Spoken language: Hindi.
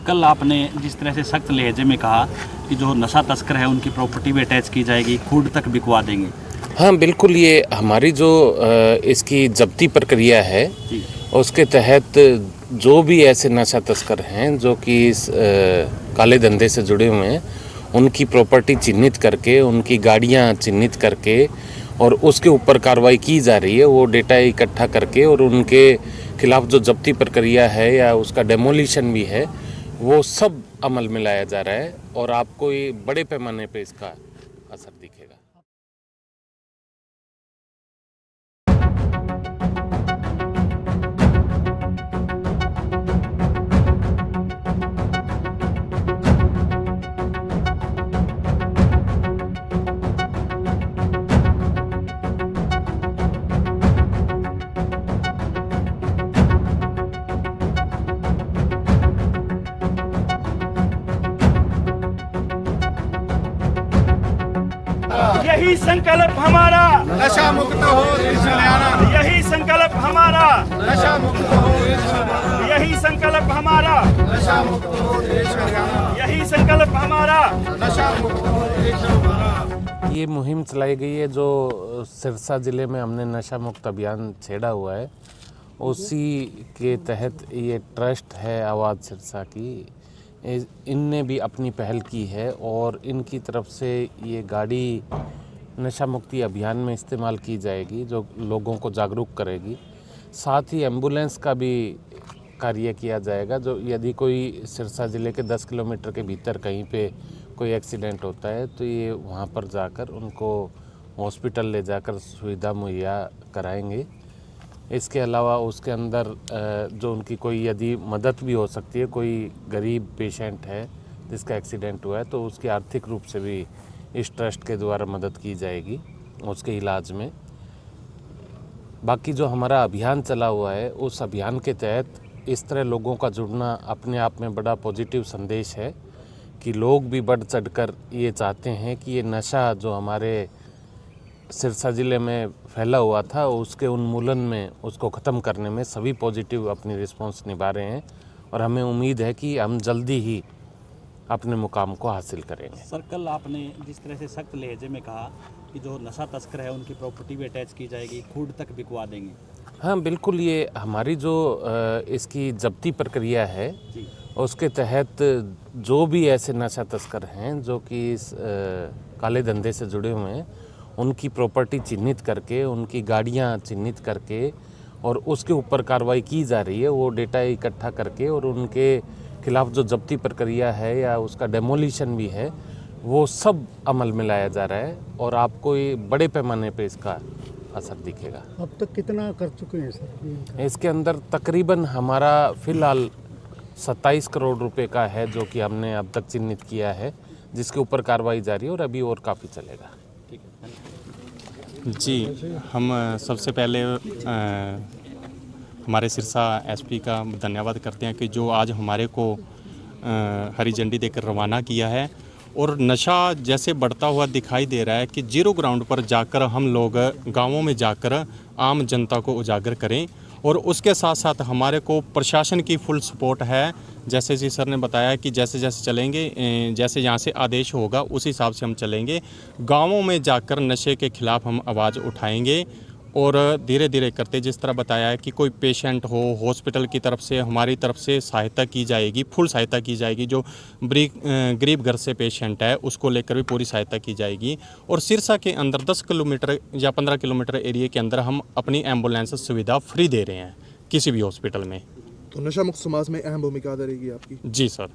कल आपने जिस तरह से सख्त लहजे में कहा कि जो नशा तस्कर है उनकी प्रॉपर्टी भी अटैच की जाएगी, खुद तक बिकवा देंगे। हाँ बिल्कुल, ये हमारी जो इसकी जब्ती प्रक्रिया है जी। उसके तहत जो भी ऐसे नशा तस्कर हैं जो कि इस काले धंधे से जुड़े हुए हैं, उनकी प्रॉपर्टी चिन्हित करके, उनकी गाड़ियां चिन्हित करके और उसके ऊपर कार्रवाई की जा रही है। वो डेटा इकट्ठा करके और उनके खिलाफ जो जब्ती प्रक्रिया है या उसका डेमोलिशन भी है, वो सब अमल में लाया जा रहा है और आपको ये बड़े पैमाने पे इसका असर दिखेगा। यही संकल्प हमारा, नशा मुक्त हो देश हरियाणा, यही संकल्प हमारा, नशा मुक्त हो देश हरियाणा, यही संकल्प हमारा, नशा मुक्त हो देश हरियाणा, यही संकल्प हमारा, नशा मुक्त हो देश हरियाणा। ये मुहिम चलाई गई है जो सिरसा ज़िले में हमने नशा मुक्त अभियान छेड़ा हुआ है, उसी के तहत ये ट्रस्ट है आवाज़ सिरसा की, इनने भी अपनी पहल की है और इनकी तरफ से ये गाड़ी नशा मुक्ति अभियान में इस्तेमाल की जाएगी जो लोगों को जागरूक करेगी। साथ ही एम्बुलेंस का भी कार्य किया जाएगा, जो यदि कोई सिरसा ज़िले के 10 किलोमीटर के भीतर कहीं पे कोई एक्सीडेंट होता है तो ये वहाँ पर जाकर उनको हॉस्पिटल ले जाकर सुविधा मुहैया कराएंगे। इसके अलावा उसके अंदर जो उनकी कोई यदि मदद भी हो सकती है, कोई गरीब पेशेंट है जिसका एक्सीडेंट हुआ है तो उसकी आर्थिक रूप से भी इस ट्रस्ट के द्वारा मदद की जाएगी उसके इलाज में। बाकी जो हमारा अभियान चला हुआ है उस अभियान के तहत इस तरह लोगों का जुड़ना अपने आप में बड़ा पॉजिटिव संदेश है कि लोग भी बढ़ चढ़कर ये चाहते हैं कि ये नशा जो हमारे सिरसा ज़िले में फैला हुआ था उसके उन्मूलन में, उसको ख़त्म करने में सभी पॉजिटिव अपनी रिस्पॉन्स निभा रहे हैं और हमें उम्मीद है कि हम जल्दी ही अपने मुकाम को हासिल करेंगे। सर, कल आपने जिस तरह से सख्त लहजे में कहा कि जो नशा तस्कर है उनकी प्रॉपर्टी भी अटैच की जाएगी, खुद तक बिकवा देंगे। हाँ बिल्कुल, ये हमारी जो इसकी जब्ती प्रक्रिया है जी। उसके तहत जो भी ऐसे नशा तस्कर हैं जो कि इस काले धंधे से जुड़े हुए हैं, उनकी प्रॉपर्टी चिन्हित करके, उनकी गाड़ियां चिन्हित करके और उसके ऊपर कार्रवाई की जा रही है। वो डेटा इकट्ठा करके और उनके खिलाफ जो जब्ती प्रक्रिया है या उसका डेमोलिशन भी है, वो सब अमल में लाया जा रहा है और आपको ये बड़े पैमाने पे इसका असर दिखेगा। अब तक कितना कर चुके हैं सर? इसके अंदर तकरीबन हमारा फ़िलहाल 27 करोड़ रुपए का है जो कि हमने अब तक चिन्हित किया है, जिसके ऊपर कार्रवाई जारी है और अभी और काफ़ी चलेगा। ठीक है। जी, हम सबसे पहले हमारे सिरसा एसपी का धन्यवाद करते हैं कि जो आज हमारे को हरी झंडी देकर रवाना किया है और नशा जैसे बढ़ता हुआ दिखाई दे रहा है कि जीरो ग्राउंड पर जाकर हम लोग गांवों में जाकर आम जनता को उजागर करें और उसके साथ साथ हमारे को प्रशासन की फुल सपोर्ट है। जैसे जी सर ने बताया कि जैसे जैसे चलेंगे, जैसे यहाँ से आदेश होगा उस हिसाब से हम चलेंगे। गांवों में जाकर नशे के खिलाफ हम आवाज़ उठाएंगे और धीरे धीरे करते, जिस तरह बताया है कि कोई पेशेंट हो, हॉस्पिटल की तरफ से हमारी तरफ से सहायता की जाएगी, फुल सहायता की जाएगी। जो गरीब घर से पेशेंट है उसको लेकर भी पूरी सहायता की जाएगी। और सिरसा के अंदर 10 किलोमीटर या 15 किलोमीटर एरिया के अंदर हम अपनी एम्बुलेंस सुविधा फ्री दे रहे हैं किसी भी हॉस्पिटल में। तो नशा मुक्त समाज में अहम भूमिका अदा रहेगी आपकी। जी सर।